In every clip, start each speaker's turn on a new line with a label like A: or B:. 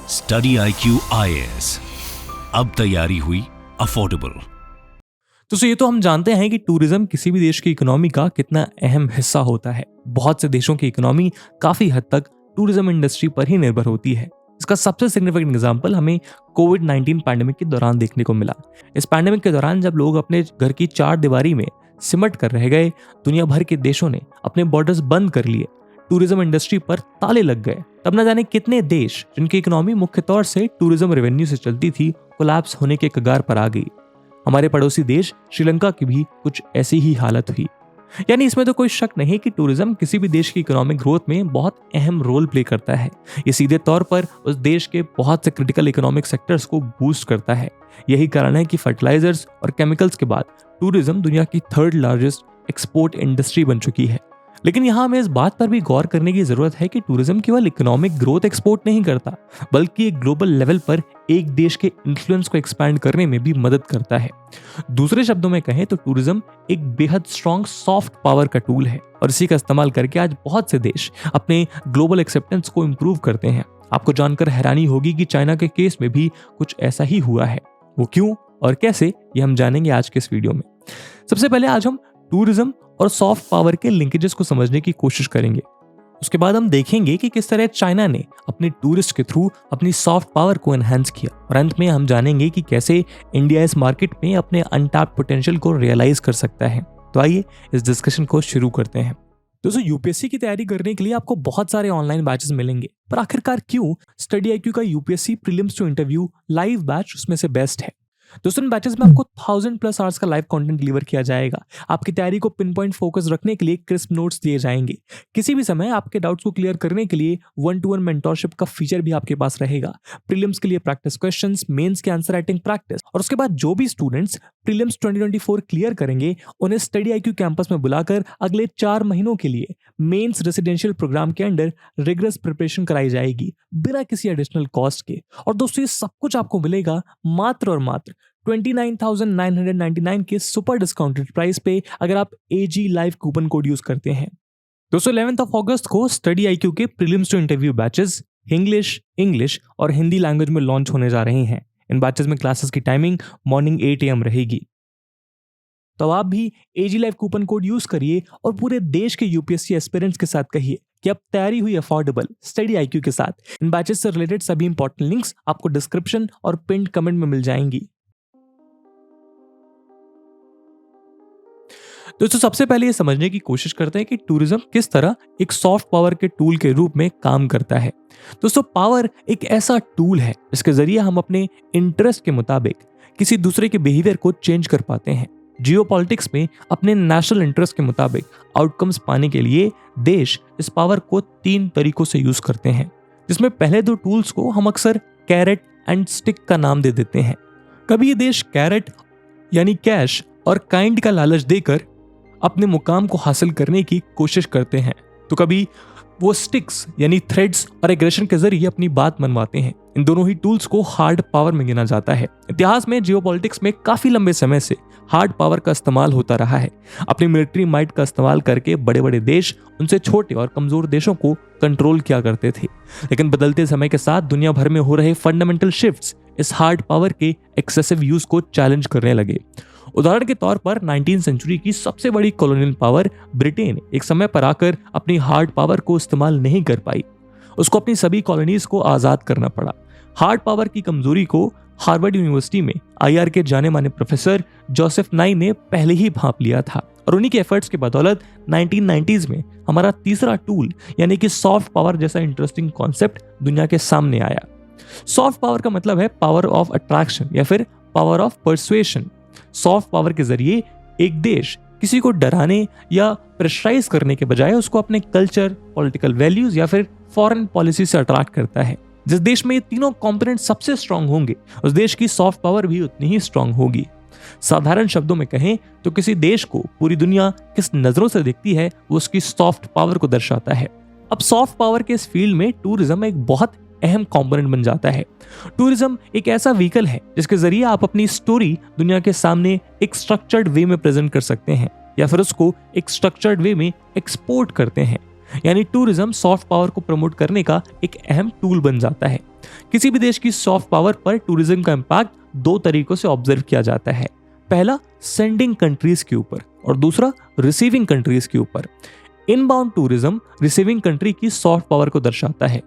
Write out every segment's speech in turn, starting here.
A: Study IQ IAS, अब तैयारी हुई अफोर्डेबल।
B: तो ये तो हम जानते हैं कि टूरिज्म किसी भी देश की इकोनॉमी का कितना अहम हिस्सा होता है। बहुत से देशों की इकोनॉमी काफी हद तक टूरिज्म इंडस्ट्री पर ही निर्भर होती है। इसका सबसे सिग्निफिकेंट एग्जांपल हमें कोविड-19 पैंडेमिक के दौरान देखने को मिला। इस पैंडेमिक के दौरान जब लोग अपने घर की चार दीवारी में सिमट कर रह गए, दुनिया भर के देशों ने अपने बॉर्डर्स बंद कर लिए, टूरिज्म इंडस्ट्री पर ताले लग गए। तब न जाने कितने देश जिनकी इकोनॉमी मुख्य तौर से टूरिज्म रेवेन्यू से चलती थी, कोलैप्स होने के कगार पर आ गई। हमारे पड़ोसी देश श्रीलंका की भी कुछ ऐसी ही हालत हुई। यानी इसमें तो कोई शक नहीं कि टूरिज्म किसी भी देश की इकोनॉमिक ग्रोथ में बहुत अहम रोल प्ले करता है। ये सीधे तौर पर उस देश के बहुत से क्रिटिकल इकोनॉमिक सेक्टर्स को बूस्ट करता है। यही कारण है कि फर्टिलाइजर्स और केमिकल्स के बाद टूरिज्म दुनिया की थर्ड लार्जेस्ट एक्सपोर्ट इंडस्ट्री बन चुकी है। लेकिन यहाँ हमें इस बात पर भी गौर करने की जरूरत है कि टूरिज्म केवल इकोनॉमिक ग्रोथ एक्सपोर्ट नहीं करता, बल्कि एक ग्लोबल लेवल पर एक देश के इन्फ्लुएंस को एक्सपैंड करने में भी मदद करता है। दूसरे शब्दों में कहें तो टूरिज्म एक बेहद स्ट्रॉन्ग सॉफ्ट पावर का टूल है और इसी का इस्तेमाल करके आज बहुत से देश अपने ग्लोबल एक्सेप्टेंस को इम्प्रूव करते हैं। आपको जानकर हैरानी होगी कि चाइना के केस में भी कुछ ऐसा ही हुआ है। वो क्यों और कैसे, ये हम जानेंगे आज के इस वीडियो में। सबसे पहले आज हम टूरिज्म और सॉफ्ट पावर के लिंकेजेस को समझने की कोशिश करेंगे। उसके बाद हम देखेंगे कि किस तरह चाइना ने अपने टूरिस्ट के थ्रू अपनी सॉफ्ट पावर को एनहांस किया, और अंत में हम जानेंगे कि कैसे इंडिया इस मार्केट में अपने अनटैप्ड पोटेंशियल को रियलाइज कर सकता है। तो आइए इस डिस्कशन को शुरू करते हैं। दोस्तों, यूपीएससी की तैयारी करने के लिए आपको बहुत सारे ऑनलाइन बैचेस मिलेंगे, पर आखिरकार क्यों स्टडी IQ का UPSC prelims to interview live batch उसमें से बेस्ट है? दोस्तों, इन बैचेस में आपको 1000+ आवर्स का लाइव कंटेंट डिलीवर किया जाएगा। आपकी तैयारी को पिन पॉइंट फोकस रखने के लिए क्रिस्प नोट्स दिए जाएंगे। किसी भी समय आपके डाउट्स को क्लियर करने के लिए 1-to-1 मेंटोरशिप का फीचर भी आपके पास रहेगा। प्रीलिम्स के लिए प्रैक्टिस क्वेश्चंस, मेंस के आंसर राइटिंग प्रैक्टिस, और उसके बाद जो भी स्टूडेंट्स प्रीलिम्स 2024 क्लियर करेंगे उन्हें स्टडी IQ कैंपस में बुलाकर अगले 4 महीनों के लिए मेंस रेसिडेंशियल प्रोग्राम के अंडर रिगरस प्रिपरेशन कराई जाएगी बिना किसी एडिशनल कॉस्ट के। और दोस्तों, ये सब कुछ आपको मिलेगा मात्र और मात्र 29,999 के सुपर डिस्काउंटेड प्राइस पे, अगर आप AG live coupon code use करते हैं। दोस्तों, 11 अगस्त को स्टडी IQ के prelims to interview batches English और हिंदी लैंग्वेज में लॉन्च होने जा रहे हैं। इन बैचेस में क्लासेस की टाइमिंग मॉर्निंग 8 AM रहेगी। तो आप भी AG live coupon code use करिए और पूरे देश के यूपीएससी एस्पिरेंट्स के साथ कहिए कि अब तैयारी हुई अफोर्डेबल स्टडी IQ के साथ। इन बैचेस से रिलेटेड सभी इंपॉर्टेंट लिंक्स आपको डिस्क्रिप्शन और पिन्ड कमेंट में मिल जाएंगी। दोस्तों, सबसे पहले ये समझने की कोशिश करते हैं कि टूरिज्म किस तरह एक सॉफ्ट पावर के टूल के रूप में काम करता है। दोस्तों, पावर एक ऐसा टूल है जिसके जरिए हम अपने इंटरेस्ट के मुताबिक किसी दूसरे के बिहेवियर को चेंज कर पाते हैं। जियोपॉलिटिक्स में अपने नेशनल इंटरेस्ट के मुताबिक आउटकम्स पाने के लिए देश इस पावर को 3 तरीकों से यूज करते हैं, जिसमें पहले 2 टूल्स को हम अक्सर कैरेट एंड स्टिक का नाम दे देते हैं। कभी ये देश कैरेट यानी कैश और काइंड का लालच देकर अपने मुकाम को हासिल करने की कोशिश करते हैं, तो कभी वो स्टिक्स यानी थ्रेड्स और एग्रेशन के जरिए अपनी बात मनवाते हैं। इन दोनों ही टूल्स को हार्ड पावर में गिना जाता है। इतिहास में जियोपॉलिटिक्स में काफी लंबे समय से हार्ड पावर का इस्तेमाल होता रहा है। अपनी मिलिट्री माइट का इस्तेमाल करके बड़े बड़े देश उनसे छोटे और कमजोर देशों को कंट्रोल किया करते थे। लेकिन बदलते समय के साथ दुनिया भर में हो रहे फंडामेंटल शिफ्ट्स इस हार्ड पावर के एक्सेसिव यूज को चैलेंज करने लगे। उदाहरण के तौर पर 19वीं सेंचुरी की सबसे बड़ी कॉलोनियल पावर ब्रिटेन एक समय पर आकर अपनी हार्ड पावर को इस्तेमाल नहीं कर पाई। उसको अपनी सभी कॉलोनीज को आजाद करना पड़ा। हार्ड पावर की कमजोरी को हार्वर्ड यूनिवर्सिटी में IR के जाने माने प्रोफेसर जोसेफ नाई ने पहले ही भांप लिया था, और उन्हीं के एफर्ट्स के बदौलत 1990s में हमारा तीसरा टूल यानी कि सॉफ्ट पावर जैसा इंटरेस्टिंग कॉन्सेप्ट दुनिया के सामने आया। सॉफ्ट पावर का मतलब है पावर ऑफ अट्रैक्शन या फिर power of persuasion. Soft power के जरिए एक देश किसी को डराने या प्रेशराइज करने के बजाय उसको अपने कल्चर, पॉलिटिकल वैल्यूज या फिर फॉरेन पॉलिसी से अट्रैक्ट करता है। जिस देश में ये तीनों कंपोनेंट सबसे स्ट्रांग होंगे, उस देश की सॉफ्ट पावर भी उतनी ही स्ट्रांग होगी। साधारण शब्दों में कहें तो किसी देश को पूरी दुनिया किस नजरों से देखती है, वो उसकी सॉफ्ट पावर को दर्शाता है। अब सॉफ्ट पावर के इस फील्ड में टूरिज्म एक बहुत अहम कंपोनेंट बन जाता है। टूरिज्म एक ऐसा व्हीकल है जिसके जरिए आप अपनी स्टोरी दुनिया के सामने एक स्ट्रक्चर्ड वे में प्रेजेंट कर सकते हैं, या फिर उसको एक स्ट्रक्चर्ड वे में एक्सपोर्ट करते हैं। यानी टूरिज्म सॉफ्ट पावर को प्रमोट करने का एक अहम टूल बन जाता है। किसी भी देश की सॉफ्ट पावर पर टूरिज्म का इम्पैक्ट दो तरीकों से ऑब्जर्व किया जाता है। पहला सेंडिंग कंट्रीज के ऊपर और दूसरा रिसीविंग कंट्रीज के ऊपर। इनबाउंड टूरिज्म रिसीविंग कंट्री की सॉफ्ट पावर को दर्शाता है,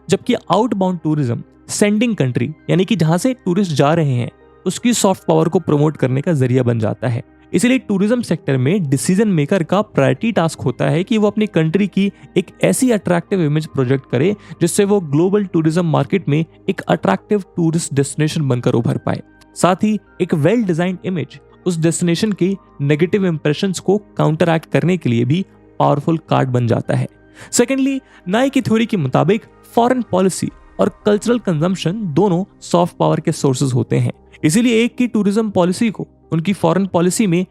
B: जबकि आउटबाउंड टूरिज्म सेंडिंग कंट्री यानी कि जहां से टूरिस्ट जा रहे हैं उसकी सॉफ्ट पावर को प्रमोट करने का जरिया बन जाता है। इसीलिए टूरिज्म सेक्टर में डिसीजन मेकर का प्रायोरिटी टास्क होता है कि वो अपनी कंट्री की एक ऐसी अट्रैक्टिव इमेज प्रोजेक्ट करे जिससे वो ग्लोबल टूरिज्म मार्केट में एक अट्रैक्टिव टूरिस्ट डेस्टिनेशन बनकर उभर पाए। साथ ही एक वेल डिजाइंड इमेज उस डेस्टिनेशन के नेगेटिव इंप्रेशंस को काउंटरएक्ट करने के लिए भी पावरफुल कार्ड बन जाता है। सेकेंडली, नाई की थ्योरी के मुताबिक फॉरेन पॉलिसी और कल्चरल कंजम्पशन दोनों सॉफ्ट पावर के सोर्सेज होते हैं। इसीलिए एक की टूरिज्म पॉलिसी को उनकी फॉरेन पॉलिसी में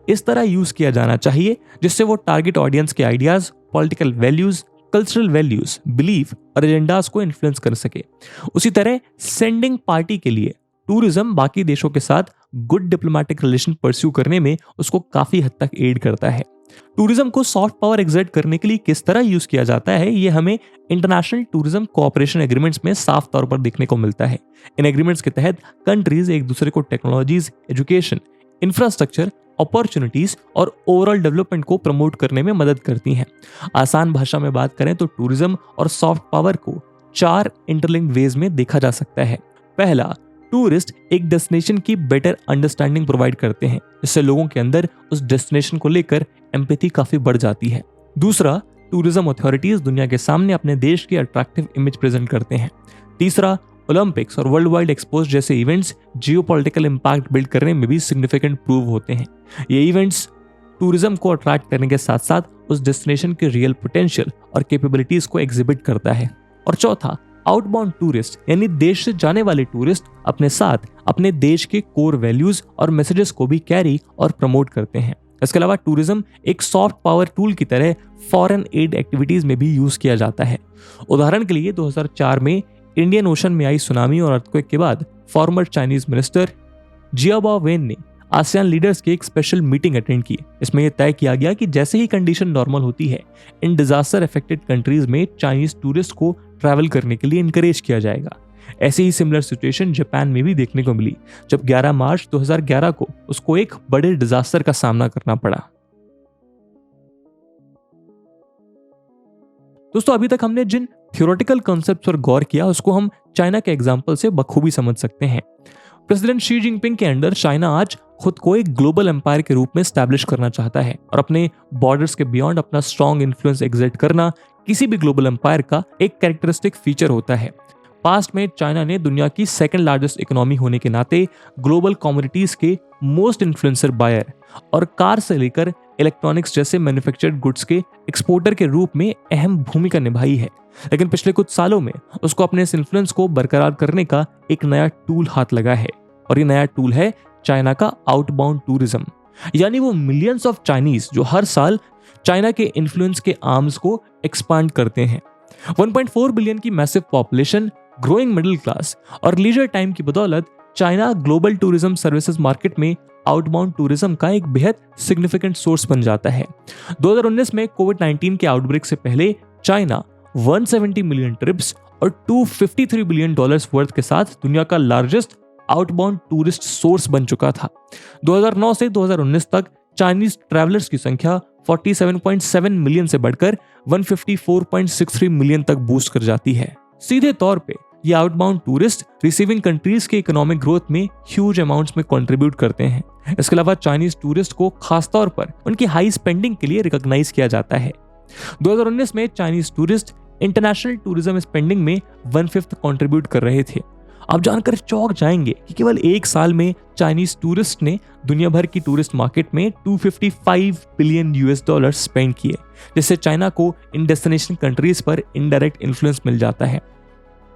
B: इस तरह यूज किया जाना चाहिए जिससे वो टारगेट ऑडियंस के ideas, political values, cultural values, belief और एजेंडास को इन्फ्लुएंस कर सके। उसी तरह सेंडिंग पार्टी के लिए टूरिज्म बाकी देशों के साथ गुड डिप्लोमेटिक रिलेशन परस्यू करने में उसको काफी हद तक एड करता है। टूरिज्म को सॉफ्ट पावर एक्सर्ट करने के लिए किस तरह यूज किया जाता है ये हमें इंटरनेशनल टूरिज्म कोऑपरेशन एग्रीमेंट्स में साफ तौर पर देखने को मिलता है। इन एग्रीमेंट्स के तहत कंट्रीज एक दूसरे को टेक्नोलॉजीज, एजुकेशन, इंफ्रास्ट्रक्चर, अपॉर्चुनिटीज और ओवरऑल डेवलपमेंट को प्रमोट करने में मदद करती हैं। आसान भाषा में बात करें तो टूरिज्म और सॉफ्ट पावर को 4 इंटरलिंक्ड वेज में देखा जा सकता है। पहला, टूरिस्ट एक डेस्टिनेशन की बेटर अंडरस्टैंडिंग प्रोवाइड करते हैं, जिससे लोगों के अंदर उस डेस्टिनेशन को लेकर एम्पैथी काफी बढ़ जाती है। दूसरा, टूरिज्म अथॉरिटीज दुनिया के सामने अपने देश की अट्रैक्टिव इमेज प्रेजेंट करते हैं। तीसरा, ओलंपिक्स और वर्ल्ड वाइड एक्सपोज जैसे इवेंट्स जियोपॉलिटिकल इंपैक्ट बिल्ड करने में भी सिग्निफिकेंट प्रूव होते हैं। ये इवेंट्स टूरिज्म को अट्रैक्ट करने के साथ साथ उस डेस्टिनेशन के रियल पोटेंशियल और कैपेबिलिटीज को एग्जिबिट करता है। और चौथा, आउटबाउंड टूरिस्ट यानी देश से जाने वाले टूरिस्ट अपने साथ अपने देश के कोर वैल्यूज और मैसेजेस को भी कैरी और प्रमोट करते हैं। इसके अलावा टूरिज्म एक सॉफ्ट पावर टूल की तरह फॉरेन एड एक्टिविटीज में भी यूज किया जाता है। उदाहरण के लिए 2004 में इंडियन ओशन में आई सुनामी और अर्थक्वेक के बाद former Chinese minister Jiao Wen ने आसियान लीडर्स की एक स्पेशल मीटिंग अटेंड की। इसमें यह तय किया गया कि जैसे ही कंडीशन नॉर्मल होती है इन डिजास्टर अफेक्टेड कंट्रीज में चाइनीज टूरिस्ट को ट्रैवल करने के लिए इनकरेज किया जाएगा। ऐसी ही सिमिलर सिचुएशन जापान में भी देखने को मिली जब 11 मार्च 2011 को उसको एक बड़े डिजास्टर का सामना करना पड़ा। दोस्तों, अभी तक हमने जिन थ्योरेटिकल कॉन्सेप्ट्स पर गौर किया उसको हम चाइना के एग्जांपल से बखूबी समझ सकते हैं। प्रेसिडेंट शी जिनपिंग के अंडर चाइना आज खुद को एक ग्लोबल एम्पायर के रूप में स्टैब्लिश करना चाहता है और अपने बॉर्डर्स के बियॉन्ड अपना स्ट्रॉन्ग इन्फ्लुएंस एक्सर्ट करना किसी भी ग्लोबल एम्पायर का एक कैरेक्टरिस्टिक फीचर होता है। पास्ट में चाइना ने दुनिया की सेकंड लार्जेस्ट इकोनॉमी होने के नाते ग्लोबल कमोडिटीज के मोस्ट इन्फ्लुएंसर बायर और कार से लेकर इलेक्ट्रॉनिक्स जैसे मैन्युफैक्चर्ड गुड्स के एक्सपोर्टर के रूप में अहम भूमिका निभाई है। लेकिन पिछले कुछ सालों में उसको अपने इस इन्फ्लुएंस को बरकरार करने का एक नया टूल हाथ लगा है और ये नया टूल है चाइना का आउटबाउंड टूरिज्म। यानी वो मिलियंस ऑफ चाइनीज जो हर साल चाइना के इन्फ्लुएंस के आर्म्स को एक्सपांड करते हैं। 1.4 बिलियन की massive population, growing middle class और लीजर टाइम की बदौलत China global tourism services market में आउटबाउंड टूरिज्म का एक बेहद सिग्निफिकेंट सोर्स बन जाता है। 2019 में कोविड-19 के आउटब्रेक से पहले चाइना 170 मिलियन ट्रिप्स और $253 बिलियन वर्थ के साथ दुनिया का लार्जेस्ट आउटबाउंड टूरिस्ट सोर्स बन चुका था। 2009 से 2019 तक चाइनीज ट्रैवलर्स की संख्या 47.7 मिलियन से बढ़कर 154.63 मिलियन तक बूस्ट कर जाती है। सीधे तौर पे ये आउटबाउंड टूरिस्ट रिसीविंग कंट्रीज के इकोनॉमिक ग्रोथ में ह्यूज अमाउंट्स में कंट्रीब्यूट करते हैं। इसके अलावा चाइनीज टूरिस्ट को खासतौर पर उनकी हाई स्पेंडिंग के लिए रिकॉग्नाइज किया जाता है। 2019 में Chinese tourist international tourism spending में 1/5 कंट्रीब्यूट कर रहे थे। आप जानकर चौंक जाएंगे कि केवल एक साल में चाइनीज टूरिस्ट ने दुनिया भर की टूरिस्ट मार्केट में $255 बिलियन स्पेंड किए, जिससे चाइना को इन डेस्टिनेशन कंट्रीज पर इनडायरेक्ट इन्फ्लुएंस मिल जाता है।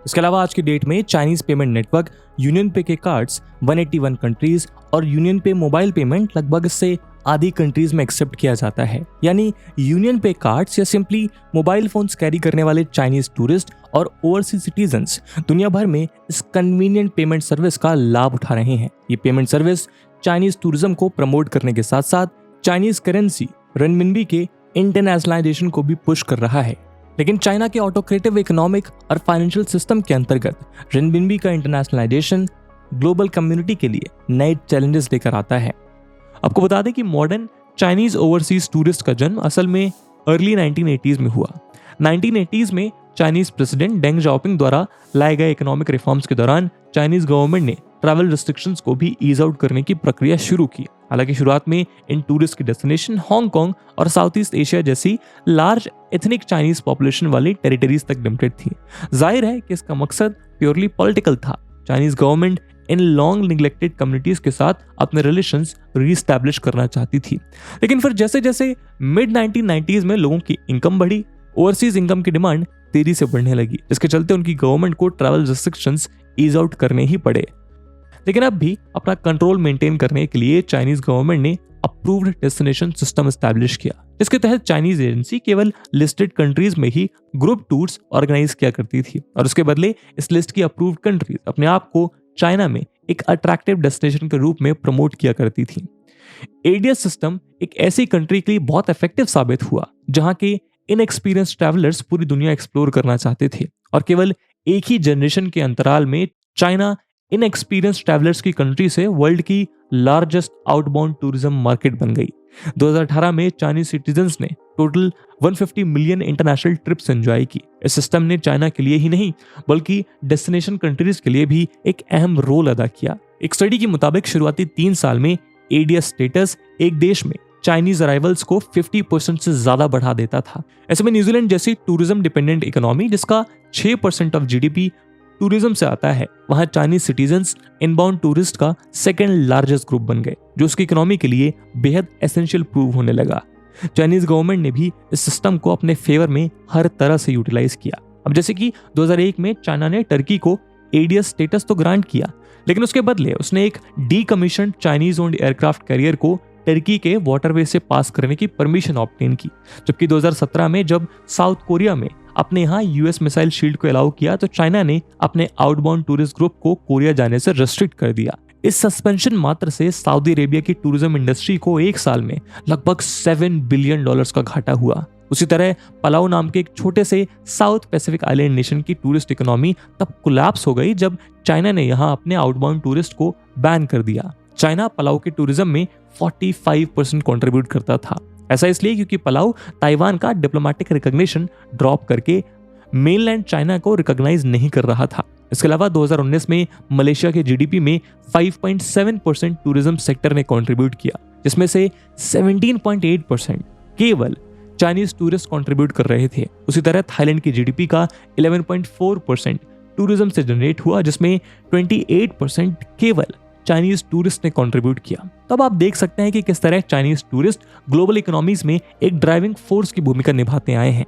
B: इसके अलावा आज की डेट में चाइनीज पेमेंट नेटवर्क यूनियन पे के कार्ड्स 181 कंट्रीज और यूनियन पे मोबाइल पेमेंट लगभग इससे आधी कंट्रीज में एक्सेप्ट किया जाता है। यानी यूनियन पे कार्ड्स या सिंपली मोबाइल फोन्स कैरी करने वाले चाइनीज टूरिस्ट और ओवरसीज सिटीजन्स दुनिया भर में इस कन्वीनियंट पेमेंट सर्विस का लाभ उठा रहे हैं। ये पेमेंट सर्विस चाइनीज टूरिज्म को प्रमोट करने के साथ साथ चाइनीज करेंसी रेनमिनबी के इंटरनेशनलाइजेशन को भी पुश कर रहा है। लेकिन चाइना के ऑटोक्रेटिव इकोनॉमिक और फाइनेंशियल सिस्टम के अंतर्गत रेनबिनबी का इंटरनेशनलाइजेशन ग्लोबल कम्युनिटी के लिए नए चैलेंजेस लेकर आता है। आपको बता दें कि मॉडर्न चाइनीज ओवरसीज टूरिस्ट का जन्म असल में अर्ली 1980s में हुआ। 1980s में चाइनीज प्रेसिडेंट डेंग जाओपिंग द्वारा लाए गए इकोनॉमिक रिफॉर्म्स के दौरान चाइनीज गवर्नमेंट ने ट्रैवल रिस्ट्रिक्शंस को भी ईज आउट करने की प्रक्रिया शुरू की। हालांकि शुरुआत में इन टूरिस्ट की डेस्टिनेशन हांगकांग और साउथ ईस्ट एशिया जैसी लार्ज एथनिक चाइनीज पॉपुलेशन वाली टेरिटरीज तक लिमिटेड थी। जाहिर है कि इसका मकसद प्योरली पॉलिटिकल था। Chinese government in long neglected communities के साथ अपने रिलेशंस रीस्टैब्लिश करना चाहती थी। लेकिन फिर जैसे जैसे मिड 1990s में लोगों की इनकम बढ़ी, ओवरसीज इनकम की डिमांड तेजी से बढ़ने लगी, जिसके चलते उनकी गवर्नमेंट को ट्रैवल रिस्ट्रिक्शंस ईज आउट करने ही पड़े। लेकिन अब भी अपना कंट्रोल मेंटेन करने के लिए चाइनीज गवर्नमेंट ने अप्रूव्ड डेस्टिनेशन सिस्टम एस्टैब्लिश किया, जिसके तहत चाइनीज एजेंसी केवल लिस्टेड कंट्रीज में ही ग्रुप टूर्स ऑर्गेनाइज किया करती थी और उसके बदले इस लिस्ट की अप्रूव्ड कंट्रीज अपने आप को चाइना में एक अट्रैक्टिव डेस्टिनेशन के रूप में प्रमोट किया करती थी। एडीएस सिस्टम एक ऐसी कंट्री के लिए बहुत इफेक्टिव साबित हुआ जहां के इनएक्सपीरियंस ट्रैवलर्स पूरी दुनिया एक्सप्लोर करना चाहते थे और केवल एक ही जनरेशन के अंतराल में चाइना इनएक्सपीरियंस ट्रैवलर्स की कंट्री से वर्ल्ड की लार्जेस्ट आउटबाउंड टूरिज्म मार्केट बन गई। 2018 में चाइनीज सिटीजन्स ने total 150 million international trips enjoy की। इस सिस्टम ने चाइना के लिए ही नहीं बल्कि डेस्टिनेशन कंट्रीज के लिए भी एक अहम रोल अदा किया। एक स्टडी के मुताबिक शुरुआती 3 साल में एडीएस स्टेटस एक देश में चाइनीज अराइवल्स को 50% से ज्यादा बढ़ा देता था। ऐसे में न्यूजीलैंड जैसी टूरिज्म डिपेंडेंट इकोनॉमी जिसका 6% ऑफ जीडीपी टूरिज्म से आता है, वहां चाइनीज सिटीजन्स इनबाउंड टूरिस्ट का सेकंड लार्जेस्ट ग्रुप बन गए, जो उसकी इकोनॉमी के लिए बेहद एसेंशियल प्रूव होने लगा। चाइनीज गवर्नमेंट ने भी इस सिस्टम को अपने फेवर में हर तरह से यूटिलाइज किया। अब जैसे कि 2001 में चाइना ने टर्की को एडीएस स्टेटस तो ग्रांट किया, लेकिन उसके बदले उसने एक डीकमीशन्ड चाइनीज ओन्ड एयरक्राफ्ट कैरियर को टर्की के वाटरवे से पास करने की परमिशन ऑब्टेन की। जबकि 2017 में जब साउथ कोरिया में अपने यहाँ यूएस मिसाइल शील्ड को अलाउ किया तो चाइना ने अपने आउटबाउंड टूरिस्ट ग्रुप को कोरिया जाने से रेस्ट्रिक्ट कर दिया। इस सस्पेंशन मात्र से सऊदी अरेबिया की टूरिज्म इंडस्ट्री को एक साल में लगभग $7 बिलियन का घाटा हुआ। उसी तरह पलाऊ नाम के एक छोटे से साउथ पैसिफिक आइलैंड नेशन की टूरिस्ट इकोनॉमी तब कोलैप्स हो गई जब चाइना ने यहाँ अपने आउटबाउंड टूरिस्ट को बैन कर दिया। चाइना पलाऊ के टूरिज्म में 45% कंट्रीब्यूट करता था। ऐसा इसलिए क्योंकि पलाऊ ताइवान का डिप्लोमेटिक रिकॉग्निशन ड्रॉप करके मेनलैंड चाइना को रिकॉग्नाइज नहीं कर रहा था। इसके अलावा 2019 में मलेशिया के जीडीपी में 5.7% टूरिज्म सेक्टर ने कंट्रीब्यूट किया, जिसमें से 17.8% केवल चाइनीज टूरिस्ट कंट्रीब्यूट कर रहे थे। उसी तरह थाईलैंड की जीडीपी का 11.4% टूरिज्म से जनरेट हुआ, जिसमें 28% केवल चाइनीज टूरिस्ट ने कंट्रीब्यूट किया। तब आप देख सकते हैं कि किस तरह चाइनीज टूरिस्ट ग्लोबल इकोनॉमीज में एक ड्राइविंग फोर्स की भूमिका निभाते आए हैं।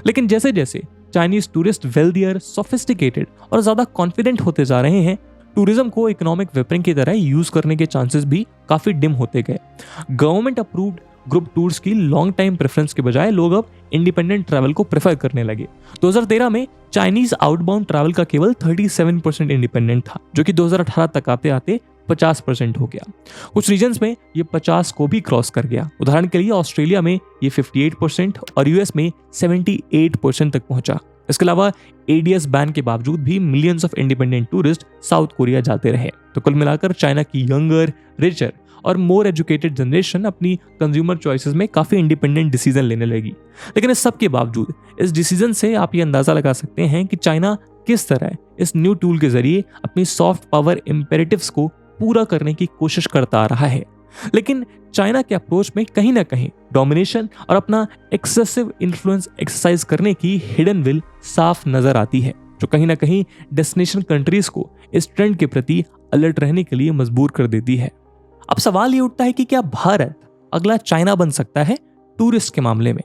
B: लेकिन जैसे जैसे चाइनीज टूरिस्ट वेल्दियर, सोफिस्टिकेटेड और ज्यादा कॉन्फिडेंट होते जा रहे हैं, टूरिज्म को इकोनॉमिक वेपन की तरह यूज करने के चांसेस भी काफी डिम होते गए। गवर्नमेंट अप्रूव्ड ग्रुप टूर्स की लॉन्ग टाइम प्रेफरेंस के बजाय लोग अब इंडिपेंडेंट ट्रैवल को प्रेफर करने लगे। 2013 में चाइनीज आउटबाउंड ट्रैवल का केवल 37% इंडिपेंडेंट था, जो कि 2018 तक आते आते 50% हो गया। कुछ रीजन्स में ये 50 को भी क्रॉस कर गया। उदाहरण के लिए ऑस्ट्रेलिया में ये 58% और यूएस में 78% तक पहुंचा। इसके अलावा एडीएस बैन के बावजूद भी millions of independent tourist south Korea जाते रहे। तो कुल मिलाकर चाइना की यंगर, रिचर और मोर एजुकेटेड जनरेशन अपनी कंज्यूमर चॉइसेस में काफी इंडिपेंडेंट डिसीजन लेने लगी। लेकिन इस सब के बावजूद इस डिसीजन से आप ये अंदाजा लगा सकते हैं कि चाइना किस तरह इस न्यू टूल के जरिए अपनी सॉफ्ट पावर इम्पेरेटिव्स को पूरा करने की कोशिश करता आ रहा है। लेकिन चाइना के अप्रोच में कहीं ना कहीं डोमिनेशन और अपना एक्सेसिव इन्फ्लुएंस एक्सरसाइज करने की हिडन विल साफ नजर आती है, जो कहीं ना कहीं डेस्टिनेशन कंट्रीज को इस ट्रेंड के प्रति अलर्ट रहने के लिए मजबूर कर देती है। अब सवाल ये उठता है कि क्या भारत अगला चाइना बन सकता है टूरिस्ट के मामले में?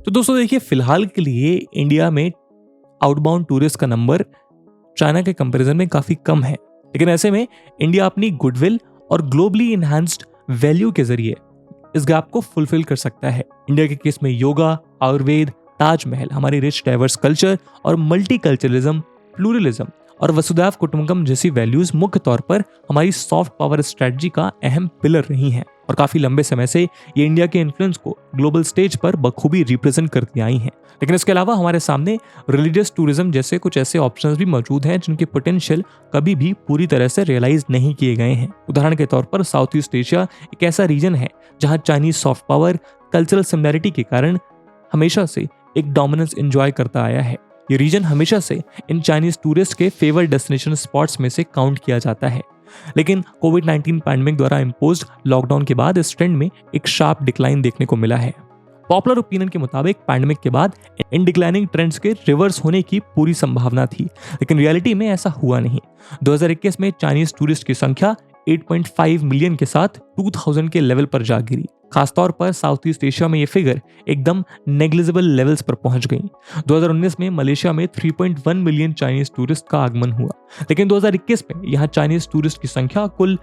B: तो दोस्तों देखिए, फिलहाल के लिए इंडिया में आउटबाउंड टूरिस्ट का नंबर चाइना के कंपैरिजन में काफी कम है। लेकिन ऐसे में इंडिया अपनी गुडविल और ग्लोबली इनहैंस्ड वैल्यू के जरिए इस गैप को फुलफिल कर सकता है। इंडिया के केस में योगा, आयुर्वेद, ताजमहल, हमारी रिच डाइवर्स कल्चर और मल्टीकल्चरलिज्म, प्लूरलिज्म और वसुधैव कुटुंबकम जैसी वैल्यूज मुख्य तौर पर हमारी सॉफ्ट पावर स्ट्रेटजी का अहम पिलर रही हैं और काफी लंबे समय से ये इंडिया के इन्फ्लुएंस को ग्लोबल स्टेज पर बखूबी रिप्रेजेंट करती आई हैं। लेकिन इसके अलावा हमारे सामने रिलीजियस टूरिज्म जैसे कुछ ऐसे ऑप्शंस भी मौजूद हैं जिनके पोटेंशियल कभी भी पूरी तरह से रियलाइज नहीं किए गए हैं। उदाहरण के तौर पर साउथ ईस्ट एशिया एक ऐसा रीजन है जहां Chinese soft power cultural similarity के कारण हमेशा से एक डोमिनेंस एंजॉय करता आया है। ये रीजन हमेशा से इन चाइनीज टूरिस्ट के फेवर डेस्टिनेशन स्पॉट्स में से काउंट किया जाता है। लेकिन कोविड-19 पैंडेमिक द्वारा इम्पोज्ड लॉकडाउन के बाद इस ट्रेंड में एक शार्प डिक्लाइन देखने को मिला है। पॉपुलर ओपिनियन के मुताबिक पैंडेमिक के बाद इन डिक्लाइनिंग ट्रेंड्स के रिवर्स होने की पूरी संभावना थी, लेकिन रियलिटी में ऐसा हुआ नहीं। 2021 में चाइनीज टूरिस्ट की संख्या 8.5 मिलियन के साथ 2000 के लेवल पर जा गिरी। खासतौर पर साउथ ईस्ट एशिया में ये फिगर एकदम नेग्लिजिबल लेवल्स पर पहुंच गई। 2019 में मलेशिया में 3.1 मिलियन चाइनीज टूरिस्ट का आगमन हुआ, लेकिन 2021 में यहाँ चाइनीज टूरिस्ट की संख्या कुल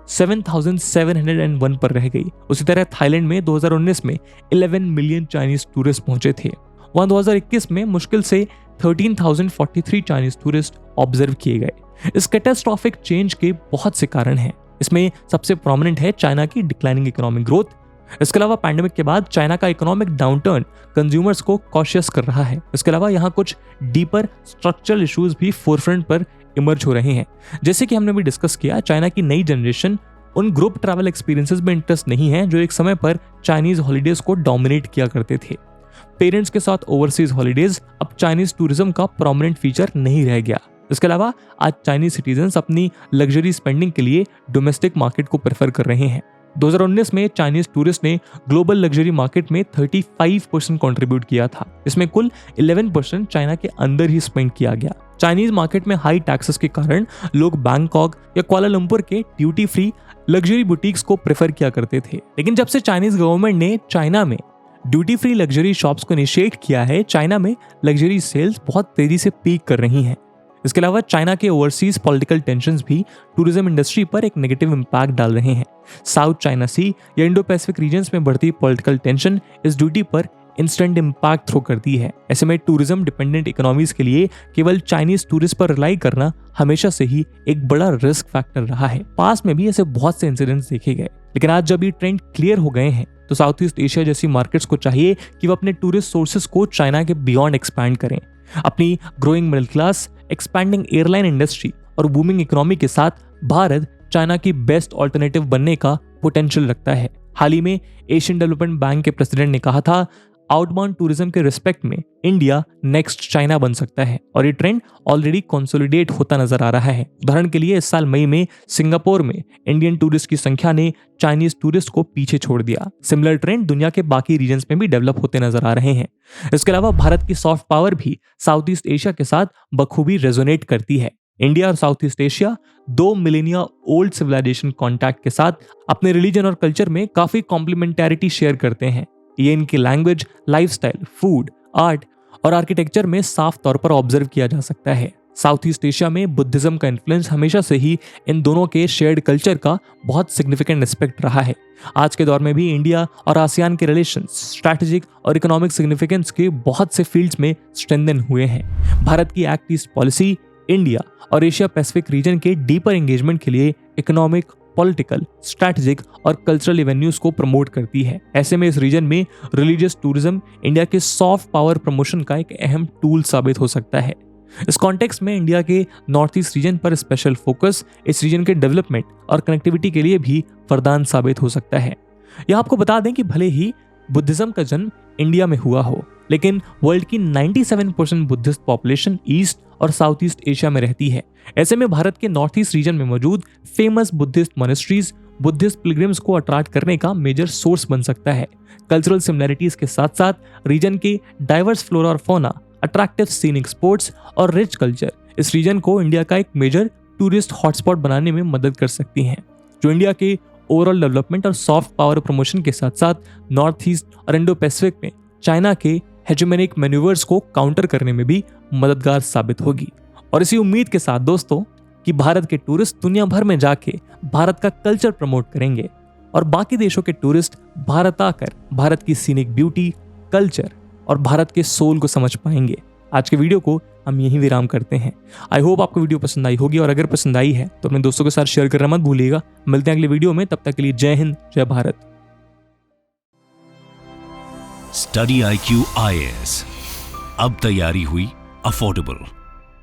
B: 7,701 पर रह गई। उसी तरह थाईलैंड में 2019 में 11 मिलियन चाइनीज टूरिस्ट पहुंचे थे। वहां 2021 में मुश्किल से 13,043 चाइनीज टूरिस्ट ऑब्जर्व किए गए। इस कैटास्ट्रॉफिक चेंज के बहुत से कारण हैं। इसमें सबसे प्रोमिनेंट है चाइना की डिक्लाइनिंग इकोनॉमिक ग्रोथ। इसके अलावा पैंडेमिक के बाद चाइना का इकोनॉमिक डाउनटर्न कंज्यूमर्स को कॉशियस कर रहा है। इसके अलावा यहाँ कुछ डीपर स्ट्रक्चरल इश्यूज भी फोरफ्रंट पर इमर्ज हो रहे हैं। जैसे कि हमने भी डिस्कस किया, चाइना की नई जनरेशन उन ग्रुप ट्रैवल एक्सपीरियंसेस में इंटरेस्ट नहीं है जो एक समय पर चाइनीज हॉलीडेज को डोमिनेट किया करते थे। पेरेंट्स के साथ ओवरसीज हॉलीडेज अब चाइनीज टूरिज्म का प्रोमिनेंट फीचर नहीं रह गया। इसके अलावा आज चाइनीज सिटीजन्स अपनी लग्जरी स्पेंडिंग के लिए डोमेस्टिक मार्केट को प्रेफर कर रहे हैं। 2019 में चाइनीज टूरिस्ट ने ग्लोबल लग्जरी मार्केट में 35% कंट्रीब्यूट किया था। इसमें कुल 11% चाइना के अंदर ही स्पेंड किया गया। चाइनीज मार्केट में हाई टैक्सेस के कारण लोग बैंकॉक या कुआलालंपुर के ड्यूटी फ्री लग्जरी बुटीक्स को प्रेफर किया करते थे। लेकिन जब से चाइनीज गवर्नमेंट ने चाइना में ड्यूटी फ्री लग्जरी शॉप्स को इनिशिएट किया है, चाइना में लग्जरी सेल्स बहुत तेजी से पीक कर रही हैं। इसके अलावा चाइना के ओवरसीज पॉलिटिकल टेंशंस भी टूरिज्म इंडस्ट्री पर एक नेगेटिव इंपैक्ट डाल रहे हैं। साउथ चाइना सी या इंडो पैसिफिक रीजन्स में बढ़ती पॉलिटिकल टेंशन इस ड्यूटी पर इंस्टेंट इंपैक्ट थ्रो करती है। ऐसे में टूरिज्म डिपेंडेंट इकोनॉमीज के लिए केवल चाइनीज टूरिस्ट पर रिलाई करना हमेशा से ही एक बड़ा रिस्क फैक्टर रहा है। पास में भी ऐसे बहुत से इंसिडेंट्स देखे गए, लेकिन आज जब ये ट्रेंड क्लियर हो गए हैं तो साउथ ईस्ट एशिया जैसी मार्केट्स को चाहिए कि वो अपने टूरिस्ट सोर्सेज को चाइना के बियॉन्ड एक्सपैंड करें। अपनी growing middle class, expanding airline industry और बूमिंग इकोनॉमी के साथ भारत चाइना की बेस्ट ऑल्टरनेटिव बनने का पोटेंशियल रखता है। हाल ही में एशियन डेवलपमेंट बैंक के प्रेसिडेंट ने कहा था, आउटबाउंड टूरिज्म के रिस्पेक्ट में इंडिया नेक्स्ट चाइना बन सकता है, और ये ट्रेंड ऑलरेडी कंसोलिडेट होता नजर आ रहा है। उदाहरण के लिए इस साल मई में सिंगापुर में इंडियन टूरिस्ट की संख्या ने चाइनीज टूरिस्ट को पीछे छोड़ दिया। सिमिलर ट्रेंड दुनिया के बाकी रीजन्स में भी डेवलप होते नजर आ रहे हैं। इसके अलावा भारत की सॉफ्ट पावर भी साउथ ईस्ट एशिया के साथ बखूबी रेजोनेट करती है। इंडिया और South East Asia 2 millennia old civilization contact के साथ अपने रिलीजन और कल्चर में काफी कॉम्प्लीमेंटैरिटी शेयर करते हैं। ये इनकी लैंग्वेज, लाइफस्टाइल, फूड, आर्ट और आर्किटेक्चर में साफ तौर पर ऑब्जर्व किया जा सकता है। साउथ ईस्ट एशिया में बुद्धिज्म का इन्फ्लुएंस हमेशा से ही इन दोनों के शेयर्ड कल्चर का बहुत सिग्निफिकेंट एस्पेक्ट रहा है। आज के दौर में भी इंडिया और आसियान के रिलेशंस स्ट्रैटेजिक और इकोनॉमिक सिग्निफिकेंस के बहुत से फील्ड्स में स्ट्रेंथन हुए हैं। भारत की एक्ट ईस्ट पॉलिसी इंडिया और एशिया पैसिफिक रीजन के डीपर एंगेजमेंट के लिए इकोनॉमिक, पॉलिटिकल, स्ट्रैटेजिक और कल्चरल एवेन्यूज को प्रमोट करती है। ऐसे में इस रीजन में रिलीजियस टूरिज्म इंडिया के सॉफ्ट पावर प्रमोशन का एक अहम टूल साबित हो सकता है। इस कॉन्टेक्स्ट में इंडिया के नॉर्थ ईस्ट रीजन पर स्पेशल फोकस इस रीजन के डेवलपमेंट और कनेक्टिविटी के लिए भी वरदान साबित हो सकता है। यह आपको बता दें कि भले ही बुद्धिज्म का जन्म इंडिया में हुआ हो, लेकिन वर्ल्ड की 97% बुद्धिस्ट पॉपुलेशन ईस्ट और साउथ ईस्ट एशिया में रहती है। ऐसे में भारत के नॉर्थ ईस्ट रीजन में मौजूद famous Buddhist monasteries Buddhist pilgrims को अट्रैक्ट करने का मेजर सोर्स बन सकता है। कल्चरल सिमिलैरिटीज के साथ साथ रीजन के डाइवर्स फ्लोरा और फौना, अट्रैक्टिव सीनिक स्पोर्ट्स और रिच कल्चर इस रीजन को इंडिया का एक मेजर टूरिस्ट हॉटस्पॉट बनाने में मदद कर सकती हैं, जो इंडिया के ओवरऑल डेवलपमेंट और सॉफ्ट पावर प्रमोशन के साथ साथ नॉर्थ ईस्ट और इंडो पैसिफिक में चाइना के हेजेमोनिक मैन्यूवर्स को काउंटर करने में भी मददगार साबित होगी। और इसी उम्मीद के साथ दोस्तों कि भारत के टूरिस्ट दुनिया भर में जाके भारत का कल्चर प्रमोट करेंगे और बाकी देशों के टूरिस्ट भारत आकर भारत की सीनिक ब्यूटी, कल्चर और भारत के सोल को समझ पाएंगे। आज के वीडियो को हम यहीं विराम करते हैं। आई होप आपको वीडियो पसंद आई होगी, और अगर पसंद आई है तो अपने दोस्तों के साथ शेयर करना मत भूलिएगा। मिलते हैं अगले वीडियो में, तब तक के लिए जय हिंद, जय भारत।
A: स्टडी IQ IAS, अब तैयारी हुई अफोर्डेबल।